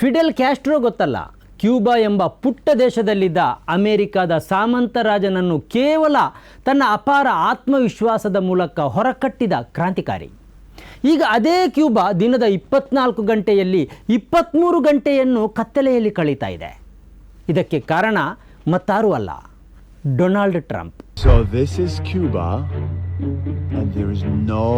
Fidel Castro ಗೊತ್ತಲ್ಲ, Cuba ಎಂಬ ಪುಟ್ಟ ದೇಶದಲ್ಲಿದ್ದ ಅಮೆರಿಕದ ಸಾಮಂತ ರಾಜನನ್ನು ಕೇವಲ ತನ್ನ ಅಪಾರ ಆತ್ಮವಿಶ್ವಾಸದ ಮೂಲಕ ಹೊರಕಟ್ಟಿದ ಕ್ರಾಂತಿಕಾರಿ. ಈಗ ಅದೇ ಕ್ಯೂಬಾ ದಿನದ 24 ಗಂಟೆಯಲ್ಲಿ 23 ಗಂಟೆಯನ್ನು ಕತ್ತಲೆಯಲ್ಲಿ ಕಳೀತಾ ಇದೆ. ಇದಕ್ಕೆ ಕಾರಣ ಮತ್ತಾರೂ ಅಲ್ಲ, Donald Trump. So this is Cuba and there is no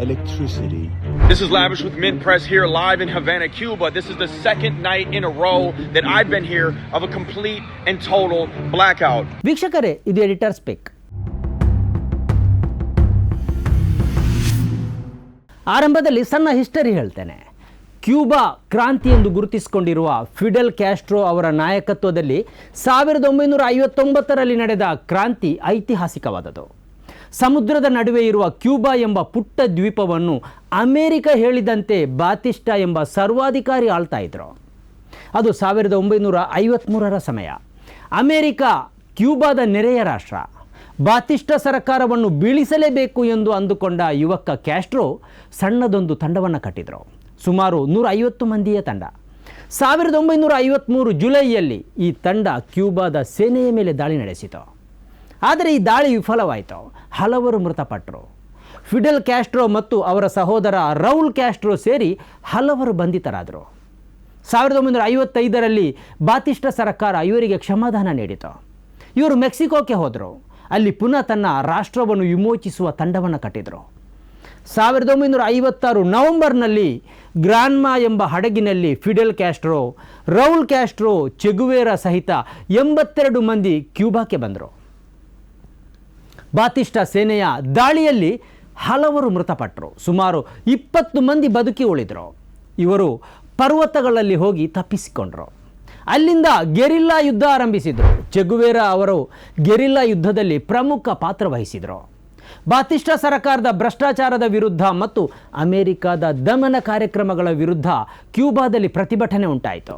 electricity. This is Lavish with Mint Press here live in Havana, Cuba. This is the second night in a row that I've been here of a complete and total blackout. ವೀಕ್ಷಕರೇ, ಇದು editor speak. ಆರಂಭದಲ್ಲಿ ಸಣ್ಣ history ಹೇಳ್ತೇನೆ. Cuba ಕ್ರಾಂತಿ ಎಂದು ಗುರುತಿಸಿಕೊಂಡಿರುವ Fidel Castro ಅವರ ನಾಯಕತ್ವದಲ್ಲಿ 1959ರಲ್ಲಿ ನಡೆದ ಕ್ರಾಂತಿ ಐತಿಹಾಸಿಕವಾದದ್ದು. ಸಮುದ್ರದ ನಡುವೆ ಇರುವ ಕ್ಯೂಬಾ ಎಂಬ ಪುಟ್ಟ ದ್ವೀಪವನ್ನು ಅಮೆರಿಕ ಹೇಳಿದಂತೆ ಬಾತಿಸ್ಟಾ ಎಂಬ ಸರ್ವಾಧಿಕಾರಿ ಆಳ್ತಾ ಇದ್ರು. ಅದು 1953ರ ಸಮಯ. ಅಮೆರಿಕ ಕ್ಯೂಬಾದ ನೆರೆಯ ರಾಷ್ಟ್ರ. ಬಾತಿಸ್ಟಾ ಸರ್ಕಾರವನ್ನು ಬೀಳಿಸಲೇಬೇಕು ಎಂದು ಅಂದುಕೊಂಡ ಯುವಕ ಕ್ಯಾಸ್ಟ್ರೋ ಸಣ್ಣದೊಂದು ತಂಡವನ್ನು ಕಟ್ಟಿದರು. ಸುಮಾರು 150 ಮಂದಿಯ ತಂಡ. 1953 ಜುಲೈಯಲ್ಲಿ ಈ ತಂಡ ಕ್ಯೂಬಾದ ಸೇನೆಯ ಮೇಲೆ ದಾಳಿ ನಡೆಸಿತು. ಆದರೆ ಈ ದಾಳಿ ವಿಫಲವಾಯಿತು. ಹಲವರು ಮೃತಪಟ್ಟರು. ಫಿಡೆಲ್ ಕ್ಯಾಸ್ಟ್ರೋ ಮತ್ತು ಅವರ ಸಹೋದರ ರೌಲ್ ಕ್ಯಾಸ್ಟ್ರೋ ಸೇರಿ ಹಲವರು ಬಂಧಿತರಾದರು. 1955ರಲ್ಲಿ ಬಾತಿಸ್ಟಾ ಸರ್ಕಾರ ಇವರಿಗೆ ಕ್ಷಮಾದಾನ ನೀಡಿತು. ಇವರು ಮೆಕ್ಸಿಕೋಕ್ಕೆ ಹೋದರು. ಅಲ್ಲಿ ಪುನಃ ತನ್ನ ರಾಷ್ಟ್ರವನ್ನು ವಿಮೋಚಿಸುವ ತಂಡವನ್ನು ಕಟ್ಟಿದರು. 1956 ನವೆಂಬರ್ನಲ್ಲಿ ಗ್ರಾನ್ಮಾ ಎಂಬ ಹಡಗಿನಲ್ಲಿ ಫಿಡೆಲ್ ಕ್ಯಾಸ್ಟ್ರೋ, ರೌಲ್ ಕ್ಯಾಸ್ಟ್ರೋ, ಚೆಗುವೇರಾ ಸಹಿತ 82 ಮಂದಿ ಕ್ಯೂಬಾಕ್ಕೆ ಬಂದರು. ಬಾತಿಸ್ಟಾ ಸೇನೆಯ ದಾಳಿಯಲ್ಲಿ ಹಲವರು ಮೃತಪಟ್ಟರು. ಸುಮಾರು 20 ಮಂದಿ ಬದುಕಿ ಉಳಿದರು. ಇವರು ಪರ್ವತಗಳಲ್ಲಿ ಹೋಗಿ ತಪ್ಪಿಸಿಕೊಂಡರು. ಅಲ್ಲಿಂದ ಗೆರಿಲ್ಲಾ ಯುದ್ಧ ಆರಂಭಿಸಿದರು. ಚೆಗುವೇರಾ ಅವರು ಗೆರಿಲ್ಲಾ ಯುದ್ಧದಲ್ಲಿ ಪ್ರಮುಖ ಪಾತ್ರ ವಹಿಸಿದರು. ಬಾತಿಸ್ಟಾ ಸರ್ಕಾರದ ಭ್ರಷ್ಟಾಚಾರದ ವಿರುದ್ಧ ಮತ್ತು ಅಮೆರಿಕದ ದಮನ ಕಾರ್ಯಕ್ರಮಗಳ ವಿರುದ್ಧ ಕ್ಯೂಬಾದಲ್ಲಿ ಪ್ರತಿಭಟನೆ ಉಂಟಾಯಿತು.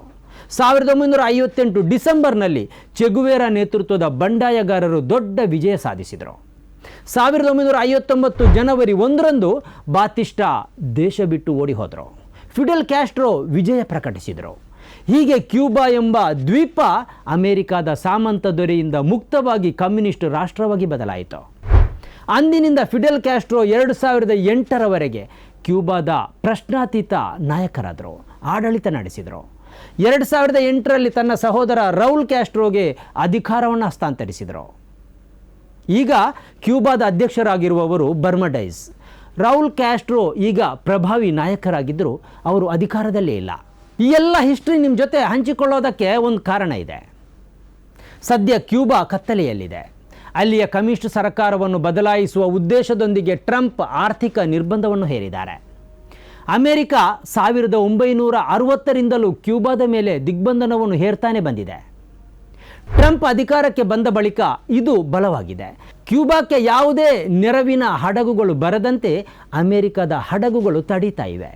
1958 ಡಿಸೆಂಬರ್ನಲ್ಲಿ ಚೆಗುವೇರಾ ನೇತೃತ್ವದ ಬಂಡಾಯಗಾರರು ದೊಡ್ಡ ವಿಜಯ ಸಾಧಿಸಿದರು. 1959 ಜನವರಿ 1ರಂದು ಬಾತಿಸ್ಟಾ ದೇಶ ಬಿಟ್ಟು ಓಡಿ ಹೋದರು. ಫಿಡೆಲ್ ಕ್ಯಾಸ್ಟ್ರೋ ವಿಜಯ ಪ್ರಕಟಿಸಿದರು. ಹೀಗೆ ಕ್ಯೂಬಾ ಎಂಬ ದ್ವೀಪ ಅಮೆರಿಕದ ಸಾಮಂತ ದೊರೆಯಿಂದ ಮುಕ್ತವಾಗಿ ಕಮ್ಯುನಿಸ್ಟ್ ರಾಷ್ಟ್ರವಾಗಿ ಬದಲಾಯಿತು. ಅಂದಿನಿಂದ ಫಿಡೆಲ್ ಕ್ಯಾಸ್ಟ್ರೋ 2008ರವರೆಗೆ ಕ್ಯೂಬಾದ ಪ್ರಶ್ನಾತೀತ ನಾಯಕರಾದರು, ಆಡಳಿತ ನಡೆಸಿದರು. 2008ರಲ್ಲಿ ತನ್ನ ಸಹೋದರ ರೌಲ್ ಕ್ಯಾಸ್ಟ್ರೋಗೆ ಅಧಿಕಾರವನ್ನು ಹಸ್ತಾಂತರಿಸಿದರು. ಈಗ ಕ್ಯೂಬಾದ ಅಧ್ಯಕ್ಷರಾಗಿರುವವರು ಬರ್ಮಡೈಸ್. ರೌಲ್ ಕ್ಯಾಸ್ಟ್ರೋ ಈಗ ಪ್ರಭಾವಿ ನಾಯಕರಾಗಿದ್ದರು. ಅವರು ಅಧಿಕಾರದಲ್ಲೇ ಇಲ್ಲ. ಈ ಎಲ್ಲ ಹಿಸ್ಟ್ರಿ ನಿಮ್ಮ ಜೊತೆ ಹಂಚಿಕೊಳ್ಳೋದಕ್ಕೆ ಒಂದು ಕಾರಣ ಇದೆ. ಸದ್ಯ ಕ್ಯೂಬಾ ಕತ್ತಲೆಯಲ್ಲಿದೆ. ಅಲ್ಲಿಯ ಕಮ್ಯುನಿಸ್ಟ್ ಸರ್ಕಾರವನ್ನು ಬದಲಾಯಿಸುವ ಉದ್ದೇಶದೊಂದಿಗೆ ಟ್ರಂಪ್ ಆರ್ಥಿಕ ನಿರ್ಬಂಧವನ್ನು ಹೇರಿದ್ದಾರೆ. ಅಮೆರಿಕ 1960ರಿಂದಲೂ ಕ್ಯೂಬಾದ ಮೇಲೆ ದಿಗ್ಬಂಧನವನ್ನು ಹೇರ್ತಾನೆ ಬಂದಿದೆ. ಟ್ರಂಪ್ ಅಧಿಕಾರಕ್ಕೆ ಬಂದ ಬಳಿಕ ಇದು ಬಲವಾಗಿದೆ. ಕ್ಯೂಬಾಕ್ಕೆ ಯಾವುದೇ ನೆರವಿನ ಹಡಗುಗಳು ಬರದಂತೆ ಅಮೆರಿಕದ ಹಡಗುಗಳು ತಡೀತಾ ಇವೆ.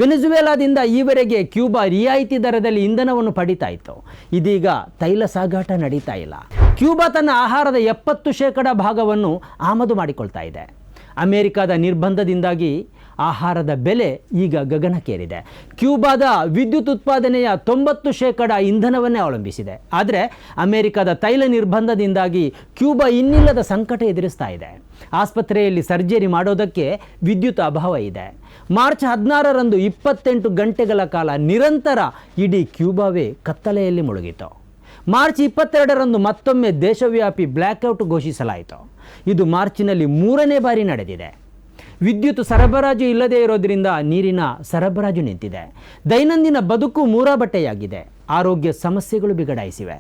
ವೆನೆಜುವೆಲಾದಿಂದ ಈವರೆಗೆ ಕ್ಯೂಬಾ ರಿಯಾಯಿತಿ ದರದಲ್ಲಿ ಇಂಧನವನ್ನು ಪಡೀತಾ ಇತ್ತು. ಇದೀಗ ತೈಲ ಸಾಗಾಟ ನಡೀತಾ ಇಲ್ಲ. ಕ್ಯೂಬಾ ತನ್ನ ಆಹಾರದ 70% ಭಾಗವನ್ನು ಆಮದು ಮಾಡಿಕೊಳ್ತಾ ಇದೆ. ಅಮೆರಿಕದ ನಿರ್ಬಂಧದಿಂದಾಗಿ ಆಹಾರದ ಬೆಲೆ ಈಗ ಗಗನಕ್ಕೇರಿದೆ. ಕ್ಯೂಬಾದ ವಿದ್ಯುತ್ ಉತ್ಪಾದನೆಯ 90% ಇಂಧನವನ್ನೇ ಅವಲಂಬಿಸಿದೆ. ಆದರೆ ಅಮೆರಿಕದ ತೈಲ ನಿರ್ಬಂಧದಿಂದಾಗಿ ಕ್ಯೂಬಾ ಇನ್ನಿಲ್ಲದ ಸಂಕಟ ಎದುರಿಸ್ತಾ ಇದೆ. ಆಸ್ಪತ್ರೆಯಲ್ಲಿ ಸರ್ಜರಿ ಮಾಡೋದಕ್ಕೆ ವಿದ್ಯುತ್ ಅಭಾವ ಇದೆ. ಮಾರ್ಚ್ 16ರಂದು 28 ಗಂಟೆಗಳ ಕಾಲ ನಿರಂತರ ಇಡೀ ಕ್ಯೂಬಾವೇ ಕತ್ತಲೆಯಲ್ಲಿ ಮುಳುಗಿತು. ಮಾರ್ಚ್ 22ರಂದು ಮತ್ತೊಮ್ಮೆ ದೇಶವ್ಯಾಪಿ ಬ್ಲ್ಯಾಕ್ಔಟ್ ಘೋಷಿಸಲಾಯಿತು. ಇದು ಮಾರ್ಚಿನಲ್ಲಿ 3ನೇ ಬಾರಿ ನಡೆದಿದೆ. ವಿದ್ಯುತ್ ಸರಬರಾಜು ಇಲ್ಲದೇ ಇರೋದರಿಂದ ನೀರಿನ ಸರಬರಾಜು ನಿಂತಿದೆ. ದೈನಂದಿನ ಬದುಕು ಮೂರಾಬಟ್ಟೆಯಾಗಿದೆ. ಆರೋಗ್ಯ ಸಮಸ್ಯೆಗಳು ಬಿಗಡಾಯಿಸಿವೆ.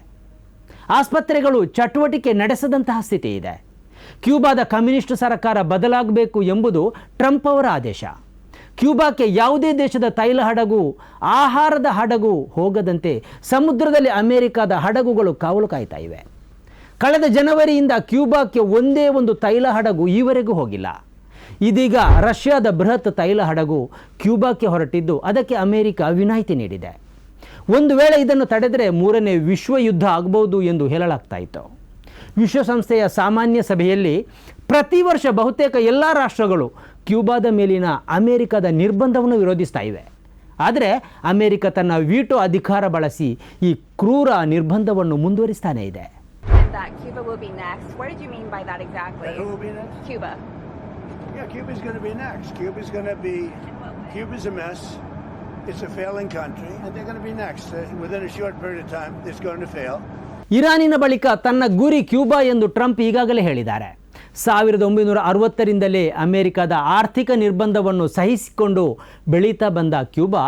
ಆಸ್ಪತ್ರೆಗಳು ಚಟುವಟಿಕೆ ನಡೆಸದಂತಹ ಸ್ಥಿತಿ ಇದೆ. ಕ್ಯೂಬಾದ ಕಮ್ಯುನಿಸ್ಟ್ ಸರ್ಕಾರ ಬದಲಾಗಬೇಕು ಎಂಬುದು ಟ್ರಂಪ್ ಅವರ ಆದೇಶ. ಕ್ಯೂಬಾಕ್ಕೆ ಯಾವುದೇ ದೇಶದ ತೈಲ ಹಡಗು, ಆಹಾರದ ಹಡಗು ಹೋಗದಂತೆ ಸಮುದ್ರದಲ್ಲಿ ಅಮೆರಿಕದ ಹಡಗುಗಳು ಕಾವಲು ಕಾಯ್ತಾ ಇವೆ. ಕಳೆದ ಜನವರಿಯಿಂದ ಕ್ಯೂಬಾಕ್ಕೆ ಒಂದೇ ಒಂದು ತೈಲ ಹಡಗು ಈವರೆಗೂ ಹೋಗಿಲ್ಲ. ಇದೀಗ ರಷ್ಯಾದ ಬೃಹತ್ ತೈಲ ಹಡಗು ಕ್ಯೂಬಾಕ್ಕೆ ಹೊರಟಿದ್ದು ಅದಕ್ಕೆ ಅಮೆರಿಕ ವಿನಾಯಿತಿ ನೀಡಿದೆ. ಒಂದು ವೇಳೆ ಇದನ್ನು ತಡೆದರೆ 3ನೇ ವಿಶ್ವ ಯುದ್ಧ ಆಗಬಹುದು ಎಂದು ಹೇಳಲಾಗ್ತಾ ಇತ್ತು. ವಿಶ್ವಸಂಸ್ಥೆಯ ಸಾಮಾನ್ಯ ಸಭೆಯಲ್ಲಿ ಪ್ರತಿ ವರ್ಷ ಬಹುತೇಕ ಎಲ್ಲ ರಾಷ್ಟ್ರಗಳು ಕ್ಯೂಬಾದ ಮೇಲಿನ ಅಮೆರಿಕದ ನಿರ್ಬಂಧವನ್ನು ವಿರೋಧಿಸ್ತಾ ಇವೆ. ಆದರೆ ಅಮೆರಿಕ ತನ್ನ ವೀಟೋ ಅಧಿಕಾರ ಬಳಸಿ ಈ ಕ್ರೂರ ನಿರ್ಬಂಧವನ್ನು ಮುಂದುವರಿಸ್ತಾನೇ ಇದೆ. That Cuba will be next. What did you mean by that exactly? Who will be next? Cuba. Yeah, Cuba's going to be next. Cuba's a mess. It's a failing country, and they're going to be next. Within a short period of time, it's going to fail. ಇರಾನಿನ ಬಳಿಕ ತನ್ನ ಗುರಿ Cuba ಎಂದು Trump ಈಗಾಗಲೇ ಹೇಳಿದ್ದಾರೆ. 1960ರಿಂದಲೇ ಅಮೆರಿಕದ ಆರ್ಥಿಕ ನಿರ್ಬಂಧವನ್ನು ಸಹಿಸಿಕೊಂಡು ಬೆಳೀತಾ ಬಂದ ಕ್ಯೂಬಾ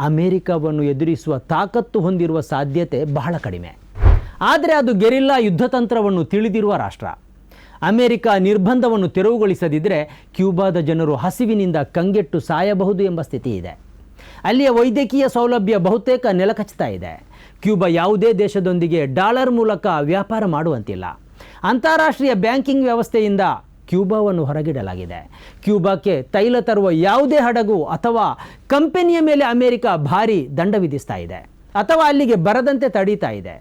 ಅಮೆರಿಕವನ್ನು ಎದುರಿಸುವ ತಾಕತ್ತು ಹೊಂದಿರುವ ಸಾಧ್ಯತೆ ಬಹಳ ಕಡಿಮೆ. ಆದರೆ ಅದು ಗೆರಿಲ್ಲಾ ಯುದ್ಧತಂತ್ರವನ್ನು ತಿಳಿದಿರುವ ರಾಷ್ಟ್ರ. ಅಮೆರಿಕ ನಿರ್ಬಂಧವನ್ನು ತೆರವುಗೊಳಿಸದಿದ್ದರೆ ಕ್ಯೂಬಾದ ಜನರು ಹಸಿವಿನಿಂದ ಕಂಗೆಟ್ಟು ಸಾಯಬಹುದು ಎಂಬ ಸ್ಥಿತಿ ಇದೆ. ಅಲ್ಲಿಯ ವೈದ್ಯಕೀಯ ಸೌಲಭ್ಯ ಬಹುತೇಕ ನೆಲಕಚ್ಚುತ್ತಾ ಇದೆ. ಕ್ಯೂಬಾ ಯಾವುದೇ ದೇಶದೊಂದಿಗೆ ಡಾಲರ್ ಮೂಲಕ ವ್ಯಾಪಾರ ಮಾಡುವಂತಿಲ್ಲ. ಅಂತಾರಾಷ್ಟ್ರೀಯ ಬ್ಯಾಂಕಿಂಗ್ ವ್ಯವಸ್ಥೆಯಿಂದ ಕ್ಯೂಬಾವನ್ನು ಹೊರಗಿಡಲಾಗಿದೆ. ಕ್ಯೂಬಾಕ್ಕೆ ತೈಲ ತರುವ ಯಾವುದೇ ಹಡಗು ಅಥವಾ ಕಂಪನಿಯ ಮೇಲೆ ಅಮೆರಿಕ ಭಾರಿ ದಂಡ ವಿಧಿಸ್ತಾ ಇದೆ ಅಥವಾ ಅಲ್ಲಿಗೆ ಬರದಂತೆ ತಡೀತಾ ಇದೆ.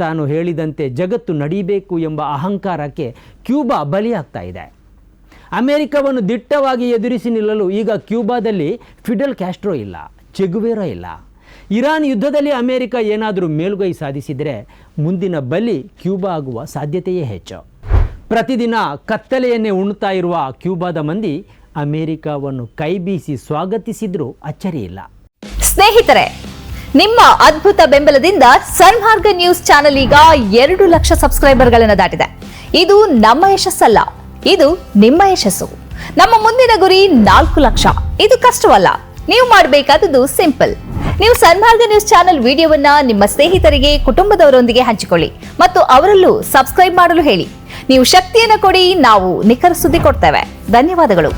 ತಾನು ಹೇಳಿದಂತೆ ಜಗತ್ತು ನಡೀಬೇಕು ಎಂಬ ಅಹಂಕಾರಕ್ಕೆ ಕ್ಯೂಬಾ ಬಲಿಯಾಗ್ತಾ ಇದೆ. ಅಮೆರಿಕವನ್ನು ದಿಟ್ಟವಾಗಿ ಎದುರಿಸಿ ನಿಲ್ಲಲು ಈಗ ಕ್ಯೂಬಾದಲ್ಲಿ ಫಿಡೆಲ್ ಕ್ಯಾಸ್ಟ್ರೋ ಇಲ್ಲ, ಚೆಗುವೇರಾ ಇಲ್ಲ. ಇರಾನ್ ಯುದ್ಧದಲ್ಲಿ ಅಮೆರಿಕ ಏನಾದರೂ ಮೇಲುಗೈ ಸಾಧಿಸಿದರೆ ಮುಂದಿನ ಬಲಿ ಕ್ಯೂಬಾ ಆಗುವ ಸಾಧ್ಯತೆಯೇ ಹೆಚ್ಚು. ಪ್ರತಿದಿನ ಕತ್ತಲೆಯನ್ನೇ ಉಣ್ತಾ ಇರುವ ಕ್ಯೂಬಾದ ಮಂದಿ ಅಮೆರಿಕವನ್ನು ಕೈಬೀಸಿ ಸ್ವಾಗತಿಸಿದ್ರೂ ಅಚ್ಚರಿಯಿಲ್ಲ. ಸ್ನೇಹಿತರೆ, ನಿಮ್ಮ ಅದ್ಭುತ ಬೆಂಬಲದಿಂದ ಸನ್ಮಾರ್ಗ ನ್ಯೂಸ್ ಚಾನೆಲ್ ಈಗ 2 ಲಕ್ಷ ಸಬ್ಸ್ಕ್ರೈಬರ್ಗಳನ್ನು ದಾಟಿದೆ. ಇದು ನಮ್ಮ ಯಶಸ್ಸಲ್ಲ, ಇದು ನಿಮ್ಮ ಯಶಸ್ಸು. ನಮ್ಮ ಮುಂದಿನ ಗುರಿ 4 ಲಕ್ಷ. ಇದು ಕಷ್ಟವಲ್ಲ. ನೀವು ಮಾಡಬೇಕಾದದ್ದು ಸಿಂಪಲ್. ನೀವು ಸನ್ಮಾರ್ಗ ನ್ಯೂಸ್ ಚಾನೆಲ್ ವಿಡಿಯೋವನ್ನ ನಿಮ್ಮ ಸ್ನೇಹಿತರಿಗೆ, ಕುಟುಂಬದವರೊಂದಿಗೆ ಹಂಚಿಕೊಳ್ಳಿ ಮತ್ತು ಅವರಲ್ಲೂ ಸಬ್ಸ್ಕ್ರೈಬ್ ಮಾಡಲು ಹೇಳಿ. ನೀವು ಶಕ್ತಿಯನ್ನು ಕೊಡಿ, ನಾವು ನಿಖರ ಸುದ್ದಿ ಕೊಡ್ತೇವೆ. ಧನ್ಯವಾದಗಳು.